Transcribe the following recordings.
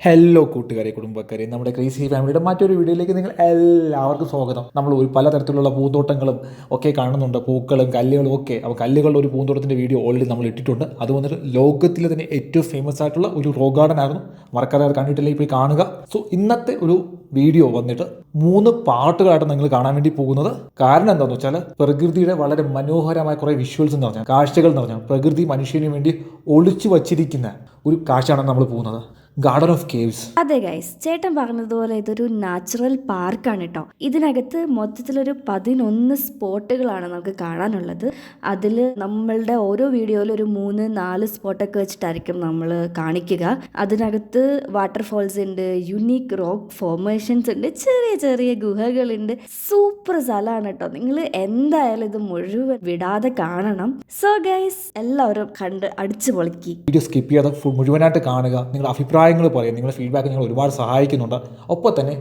Hello കൂട്ടുകാരെ, കുടുംബക്കാരെ, നമ്മുടെ ക്രേസി ഫാമിലിയുടെ മറ്റൊരു വീഡിയോയിലേക്ക് നിങ്ങൾ എല്ലാവർക്കും സ്വാഗതം. നമ്മൾ ഒരു പലതരത്തിലുള്ള പൂന്തോട്ടങ്ങളും ഒക്കെ കാണുന്നുണ്ട്, പൂക്കളും കല്ലുകളും ഒക്കെ. അപ്പോൾ കല്ലുകളുടെ ഒരു പൂന്തോട്ടത്തിൻ്റെ വീഡിയോ ഓൾറെഡി നമ്മൾ ഇട്ടിട്ടുണ്ട്. അത് വന്നിട്ട് ലോകത്തിലെ തന്നെ ഏറ്റവും ഫേമസ് ആയിട്ടുള്ള ഒരു റോക്ക് ഗാർഡൻ ആയിരുന്നു. മറക്കാതെ കണ്ടിട്ടില്ലെങ്കിൽ പോയി കാണുക. സോ ഇന്നത്തെ ഒരു വീഡിയോ വന്നിട്ട് 3 പാർട്ടുകളായിട്ട് നിങ്ങൾ കാണാൻ വേണ്ടി പോകുന്നത്. കാരണം എന്താണെന്ന് വെച്ചാൽ പ്രകൃതിയുടെ വളരെ മനോഹരമായ കുറേ വിഷ്വൽസ് എന്ന് പറഞ്ഞാൽ, കാഴ്ചകൾ എന്ന് പറഞ്ഞാൽ, പ്രകൃതി മനുഷ്യന് വേണ്ടി ഒളിച്ചു വച്ചിരിക്കുന്ന ഒരു കാഴ്ചയാണ് നമ്മൾ പോകുന്നത്. Garden of caves. അതെ ഗൈസ്, ചേട്ടൻ പറഞ്ഞതുപോലെ ഇതൊരു നാച്ചുറൽ പാർക്കാണ് കേട്ടോ. ഇതിനകത്ത് മൊത്തത്തിലൊരു 11 സ്പോട്ടുകളാണ് നമുക്ക് കാണാനുള്ളത്. അതിൽ നമ്മളുടെ ഓരോ വീഡിയോയിലും ഒരു 3-4 സ്പോട്ടൊക്കെ വെച്ചിട്ടായിരിക്കും നമ്മൾ കാണിക്കുക. അതിനകത്ത് വാട്ടർഫോൾസ് ഉണ്ട്, യുണീക്ക് റോക്ക് ഫോർമേഷൻസ് ഉണ്ട്, ചെറിയ ചെറിയ ഗുഹകളുണ്ട്. സൂപ്പർ സ്ഥലമാണ് കേട്ടോ. നിങ്ങൾ എന്തായാലും ഇത് മുഴുവൻ വിടാതെ കാണണം. സോ ഗൈസ്, എല്ലാവരും കണ്ട് അടിച്ചു പൊളിക്കി. വീഡിയോ സ്കിപ്പ് ചെയ്യാതെ മുഴുവനായിട്ട് കാണുക. നിങ്ങളുടെ അഭിപ്രായങ്ങൾ പറയാം, നിങ്ങളുടെ ഫീഡ്ബാക്ക് ഞങ്ങൾ ഒരുപാട് സഹായിക്കുന്നുണ്ട്. ഒപ്പം തന്നെ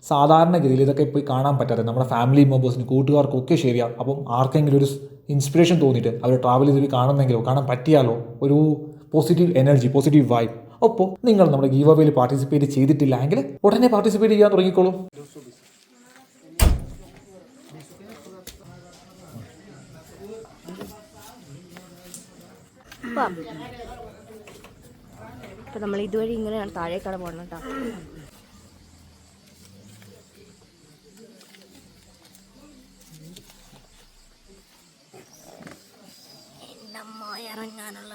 സാധാരണഗതിയിൽ ഇതൊക്കെ പോയി കാണാൻ പറ്റാതെ നമ്മുടെ ഫാമിലി മെമ്പേഴ്സിന്, കൂട്ടുകാർക്കും ഒക്കെ ഷെയർ ചെയ്യാം. അപ്പം ആർക്കെങ്കിലും ഒരു ഇൻസ്പിറേഷൻ തോന്നിയിട്ട് അവർ ട്രാവൽ ചെയ്ത് കാണുന്നെങ്കിലോ കാണാൻ പറ്റിയാലോ ഒരു പോസിറ്റീവ് എനർജി, പോസിറ്റീവ് വൈബ്. അപ്പോൾ നിങ്ങൾ നമ്മുടെ ഗീവ് അവേയിൽ പാർട്ടിസിപ്പേറ്റ് ചെയ്തിട്ടില്ല എങ്കിൽ ഉടനെ പാർട്ടിസിപ്പേറ്റ് ചെയ്യാൻ തുടങ്ങിക്കോളും. ഇപ്പം നമ്മൾ ഇതുവഴി ഇങ്ങനെയാണ് താഴേക്കാണ് പോകണം കേട്ടോ. ഇറങ്ങാനുള്ള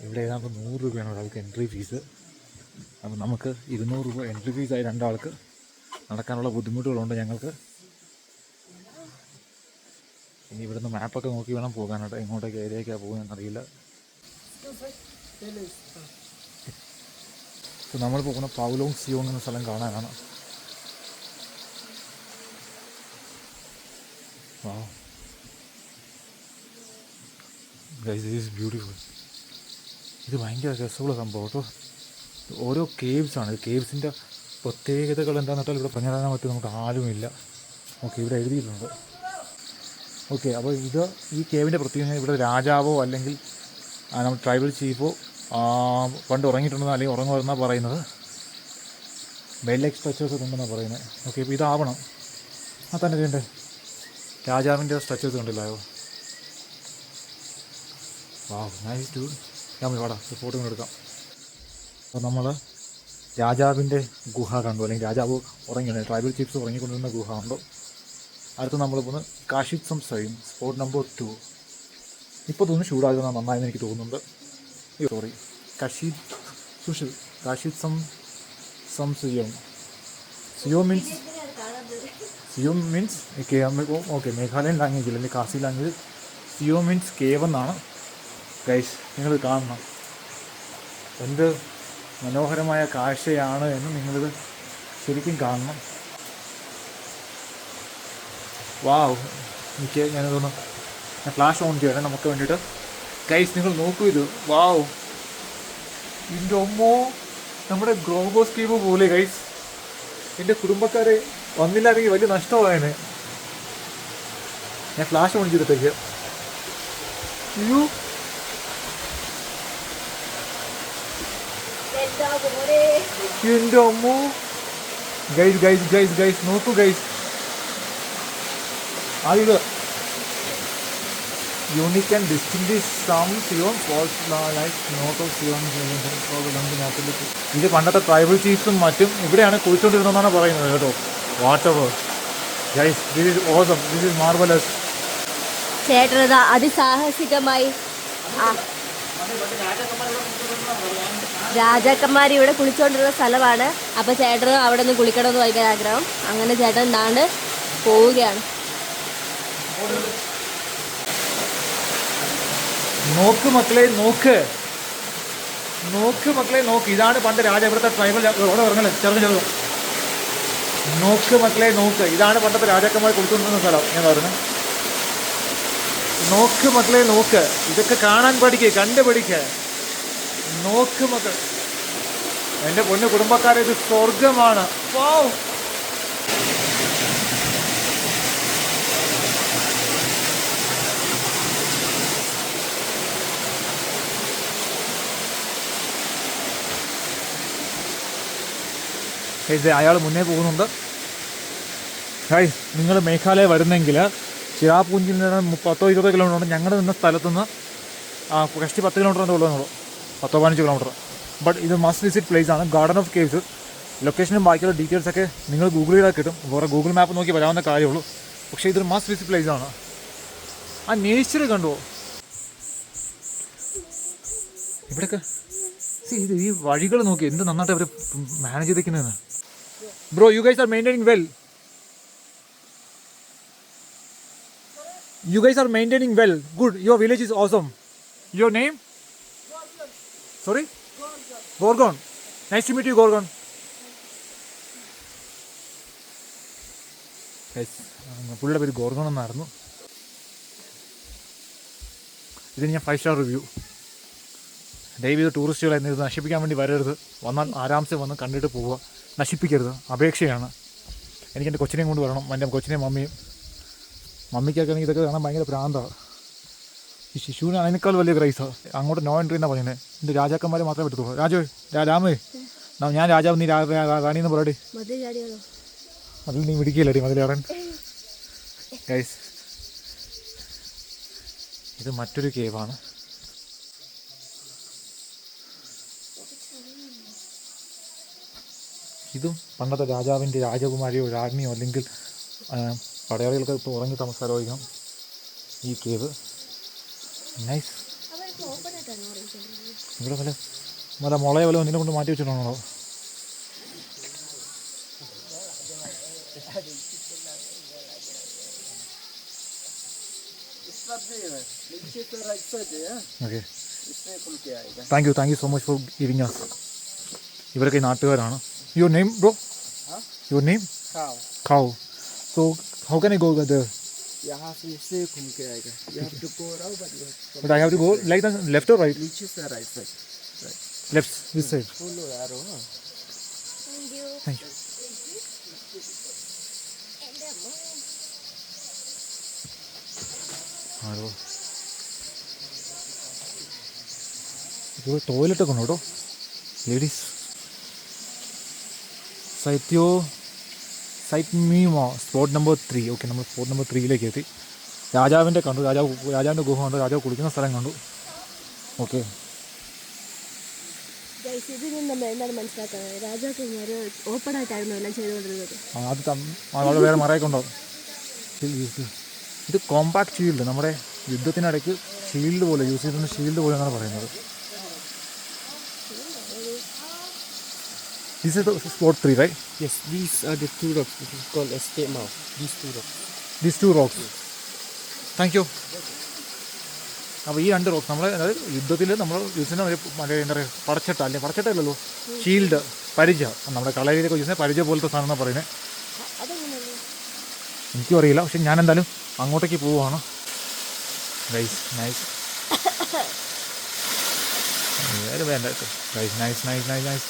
ഇവിടെ ഏതാണ്ട് 100 രൂപയാണ് ഒരാൾക്ക് എൻട്രി ഫീസ്. അപ്പം നമുക്ക് 200 രൂപ എൻട്രി ഫീസായി രണ്ടാൾക്ക്. നടക്കാനുള്ള ബുദ്ധിമുട്ടുകളുണ്ട് ഞങ്ങൾക്ക്. ഇനി ഇവിടുന്ന് മാപ്പൊക്കെ നോക്കി വേണം പോകാനായിട്ട്. എങ്ങോട്ടേക്ക് ഏരിയയ്ക്കാണ് പോകുന്നതെന്ന് അറിയില്ല. ഇപ്പോൾ നമ്മൾ പോകുന്ന പൗലോങ് സിയോങ് എന്ന സ്ഥലം കാണാനാണ്. വാവ്, ഗൈസ്, ദിസ് ഈസ് ബ്യൂട്ടിഫുൾ. ഇത് ഭയങ്കര രസമുള്ള സംഭവം കേട്ടോ. ഓരോ കേവ്സാണ്. കേവ്സിൻ്റെ പ്രത്യേകതകൾ എന്താണെന്ന് വെച്ചാൽ ഇവിടെ പറഞ്ഞു തരാൻ പറ്റും നമുക്ക് ആരുമില്ല. ഓക്കെ, ഇവിടെ എഴുതിയിട്ടുണ്ട്. ഓക്കെ, അപ്പോൾ ഈ കേവിൻ്റെ പ്രത്യേകത ഇവിടെ രാജാവോ അല്ലെങ്കിൽ നമ്മുടെ ട്രൈബൽ ചീഫോ പണ്ട് ഉറങ്ങിയിട്ടുണ്ടെന്നോ അല്ലെങ്കിൽ ഉറങ്ങുമെന്നാണ് പറയുന്നത്. ബെല്ലൈക്ക് സ്ട്രക്ചേഴ്സ് ഉണ്ടെന്നാണ് പറയുന്നത്. ഓക്കെ, ഇപ്പോൾ ഇതാവണം. തന്നെ ഇതിൻ്റെ രാജാവിൻ്റെ സ്ട്രക്ചേഴ്സ് കണ്ടില്ലായോ? Wow, nice too. ഞാൻ വാടാ ഫോട്ടോ എടുക്കാം. അപ്പോൾ നമ്മൾ രാജാവിൻ്റെ ഗുഹ കണ്ടു, അല്ലെങ്കിൽ രാജാവ് ഉറങ്ങിയുണ്ട്, ട്രൈബൽ ചീഫ്സ് ഉറങ്ങിക്കൊണ്ടിരുന്ന ഗുഹ ഉണ്ടോ. അടുത്ത് നമ്മൾ പോകുന്നത് കാഷിത് സം സൈൻ, സ്പോട്ട് നമ്പർ 2. ഇപ്പോൾ തോന്നുന്നു ചൂടാകുന്ന നന്നായെന്ന് എനിക്ക് തോന്നുന്നുണ്ട്. Sorry, Kshaid Sum Syiem means okay, Meghalayan ലാംഗ്വേജിൽ അല്ലെങ്കിൽ കാസി ലാംഗ്വേജ് സിയോ മീൻസ് കേവ് എന്നാണ്. ഗൈസ്, നിങ്ങൾ കാണണം, എന്ത് മനോഹരമായ കാഴ്ചയാണ് എന്ന് നിങ്ങളിത് ശരിക്കും കാണണം. വാവ്, ഞാനിതൊന്ന് ഫ്ലാഷ് ഓൺ ചെയ്യണേ നമുക്ക് വേണ്ടിയിട്ട്. ഗൈസ്, നിങ്ങൾ നോക്കൂ ഇത്. വാവ്, ഇതിൻ്റെ ഒമ്മോ നമ്മുടെ ഗ്രോബോ സ്കീം പോലെ. ഗൈസ്, എൻ്റെ കുടുംബക്കാരെ വന്നില്ലായിരുന്നെങ്കിൽ വലിയ നഷ്ടമായേനെ. ഞാൻ ഫ്ലാഷ് ഓൺ ചെയ്തിട്ടേക്ക്. അയ്യോ, എൻ്റെ അമ്മോ. ഗൈസ് നോക്കൂ ഗൈസ്. ഇത് unique and distinguish Sum Syiem falls like not of Syiem. ഇത് പണ്ടത്തെ ട്രൈബൽ ചീഫ്സും മറ്റും ഇവിടെയാണ് കുളിച്ചുകൊണ്ടിരുന്നതെന്നാണ് പറയുന്നത് കേട്ടോ. Water guys, this is awesome, this is marvellous. ചേട്ടനത് അതിസാഹസികമായി രാജാക്കന്മാർ ഇവിടെ കുളിച്ചുകൊണ്ടിരുന്ന സ്ഥലമാണ്. അപ്പോൾ ചേട്ടന് അവിടെ നിന്ന് കുളിക്കണമെന്ന് ഭയങ്കര ആഗ്രഹം. അങ്ങനെ ചേട്ടൻ എന്താണ്ട് പോവുകയാണ്. നോക്ക് മക്കളെ, നോക്ക്. ഇതാണ് പണ്ട് ഇവിടുത്തെ ട്രൈബൽ. അവിടെ ഇറങ്ങല്ലേ, ചെറുത്. നോക്ക് മക്കളെ, നോക്ക്. ഇതാണ് പണ്ടത്തെ രാജാക്കന്മാർ കുളിച്ചുകൊണ്ടിരുന്ന സ്ഥലം ഞാൻ പറഞ്ഞത്. നോക്ക് മക്കളെ, നോക്ക്. ഇതൊക്കെ കാണാൻ പഠിക്കുക, കണ്ടു പഠിക്കുക. നോക്ക് മക്കൾ, എൻ്റെ പൊന്നു കുടുംബക്കാരെ, ഇത് സ്വർഗമാണ്. വാവ്, ഇത് അയാൾ മുന്നേ പോകുന്നുണ്ട്. ഗൈസ് നിങ്ങൾ മേഘാലയ വരുന്നെങ്കിൽ ചിറാപുഞ്ചിൽ നിന്ന് 10-20 കിലോമീറ്റർ ഉണ്ട്. ഞങ്ങൾ നിന്ന സ്ഥലത്തുനിന്ന് കഷ്ടി 10 കിലോമീറ്ററിൻ്റെ ഉള്ളതെന്നുള്ളൂ, 10-15 കിലോമീറ്റർ. ബട്ട് ഇത് മസ്റ്റ് വിസിറ്റ് പ്ലേസ് ആണ്. Garden of caves. ലൊക്കേഷനും ബാക്കിയുള്ള ഡീറ്റെയിൽസൊക്കെ നിങ്ങൾ ഗൂഗിൾ ചെയ്താൽ കിട്ടും. വേറെ ഗൂഗിൾ മാപ്പ് നോക്കി വരാവുന്ന കാര്യമുള്ളൂ. പക്ഷേ ഇതൊരു മസ്റ്റ് വിസിറ്റ് പ്ലേസ് ആണ്. ആ നേച്ചർ കണ്ടുവോ ഇവിടെയൊക്കെ? ഇത് ഈ വഴികൾ നോക്കി എന്ത് നന്നായിട്ട് അവർ മാനേജ് ചെയ്തേക്കുന്നതെന്ന്. Bro, you guys are maintaining well. You guys are maintaining well. Good. Your village is awesome. Your name? Gorgon. Sorry? Gorgon. Nice to meet you, Gorgon. Guys, പുള്ളിയുടെ പേര് ഗോർഗോൺ എന്നായിരുന്നു. ഇതിന് ഞാൻ 5 സ്റ്റാർ റിവ്യൂ. ദയവ് ഇത് ടൂറിസ്റ്റുകളെ ഇത് നശിപ്പിക്കാൻ വേണ്ടി വരരുത്. വന്നാൽ ആരാംസെ വന്ന് കണ്ടിട്ട് പോവുക, നശിപ്പിക്കരുത്. അപേക്ഷയാണ്. എനിക്ക് എൻ്റെ കൊച്ചിനെയും കൊണ്ട് വരണം, എൻ്റെ കൊച്ചിനെയും മമ്മിക്കൊക്കെ ഇതൊക്കെ കാണാൻ ഭയങ്കര പ്രാന്താണ്. ഈ ശിശുവിന് അതിനേക്കാൾ വലിയ ക്രൈസാണ്. അങ്ങോട്ട് നോ എൻട്രി എന്നാണ് പറയുന്നത്. എൻ്റെ രാജാക്കന്മാരെ മാത്രമേ പറ്റത്തുള്ളൂ. രാമേ, ഞാൻ രാജാവ്, നീ റാണി എന്ന് പറയടി. അതിൽ നീ മിടിക്കില്ലടി മതിലേറാൻ. ഗൈസ്, ഇത് മറ്റൊരു കേവാണ്. ഇതും പണ്ടത്തെ രാജാവിൻ്റെ രാജകുമാരിയോ രാജ്ഞിയോ അല്ലെങ്കിൽ പടയാളികൾക്ക് ഉറങ്ങി താമസിക്കാതിരിക്കണം ഈ കേവ്. നൈസ്. ഇവിടെ വല്ല മുളയെ വല്ല ഒന്നിനെ കൊണ്ട് മാറ്റി വെച്ചിട്ടുണ്ടോ? Okay, thank you so much for giving us. ഇവരൊക്കെ ഈ നാട്ടുകാരാണ്. Your name bro? Your name? Khao. So how can I go there? You have to stay घूम के आएगा. You have to go around, But I have to go like the left or right? which is the right side. Right. Left, this side. Follow arrow. Huh? Thank you. ആരോ ഇത് ടോയ്ലറ്റൊക്കെ ഉണ്ടോ കേട്ടോ ladies. സൈറ്റ് മീമോ spot number 3. Okay, നമ്മൾ spot number 3 എത്തി. രാജാവിൻ്റെ കണ്ടു, രാജാവിൻ്റെ ഗുഹ കണ്ടു, രാജാവ് കുളിക്കുന്ന സ്ഥലം കണ്ടു. ഓക്കെ, ഇതിൽ നിന്ന് നമ്മൾ എന്താണ് മനസ്സിലാക്കുന്നത്? രാജാക്കന്മാർ ഓപ്പൺ ആയിട്ടായിരുന്നു എല്ലാം ചെയ്തുകൊണ്ടിരുന്നത്. അത് വേറെ മറയൊക്കെ ഉണ്ടാവും. ഇത് കോമ്പാക്ട് ഷീൽഡ്, നമ്മുടെ യുദ്ധത്തിനിടയ്ക്ക് ഷീൽഡ് പോലെ യൂസ് ചെയ്തിരുന്ന ഷീൽഡ് പോലെ എന്നാണ് പറയുന്നത്. This is the spot 3, right? Yes, these are the two rocks. This is called escape mouth. These two rocks. Thank you. അപ്പോൾ ഈ 2 റോക്സ് നമ്മൾ അതായത് യുദ്ധത്തിൽ നമ്മൾ യൂസ് ചെയ്യുന്ന മറ്റേ എന്താ പറയുക പടച്ചട്ട, അല്ലെങ്കിൽ പടച്ചട്ടയല്ലല്ലോ, ഷീൽഡ്, പരിച, നമ്മുടെ കളരിയിലൊക്കെ യൂസ് ചെയ്യുന്ന പരിച പോലത്തെ സാധനം എന്നാണ് പറയുന്നത്. എനിക്കും അറിയില്ല, പക്ഷെ ഞാൻ എന്തായാലും അങ്ങോട്ടേക്ക് പോവുകയാണ്. നൈസ് നൈസ് വേണ്ട nice nice nice nice nice.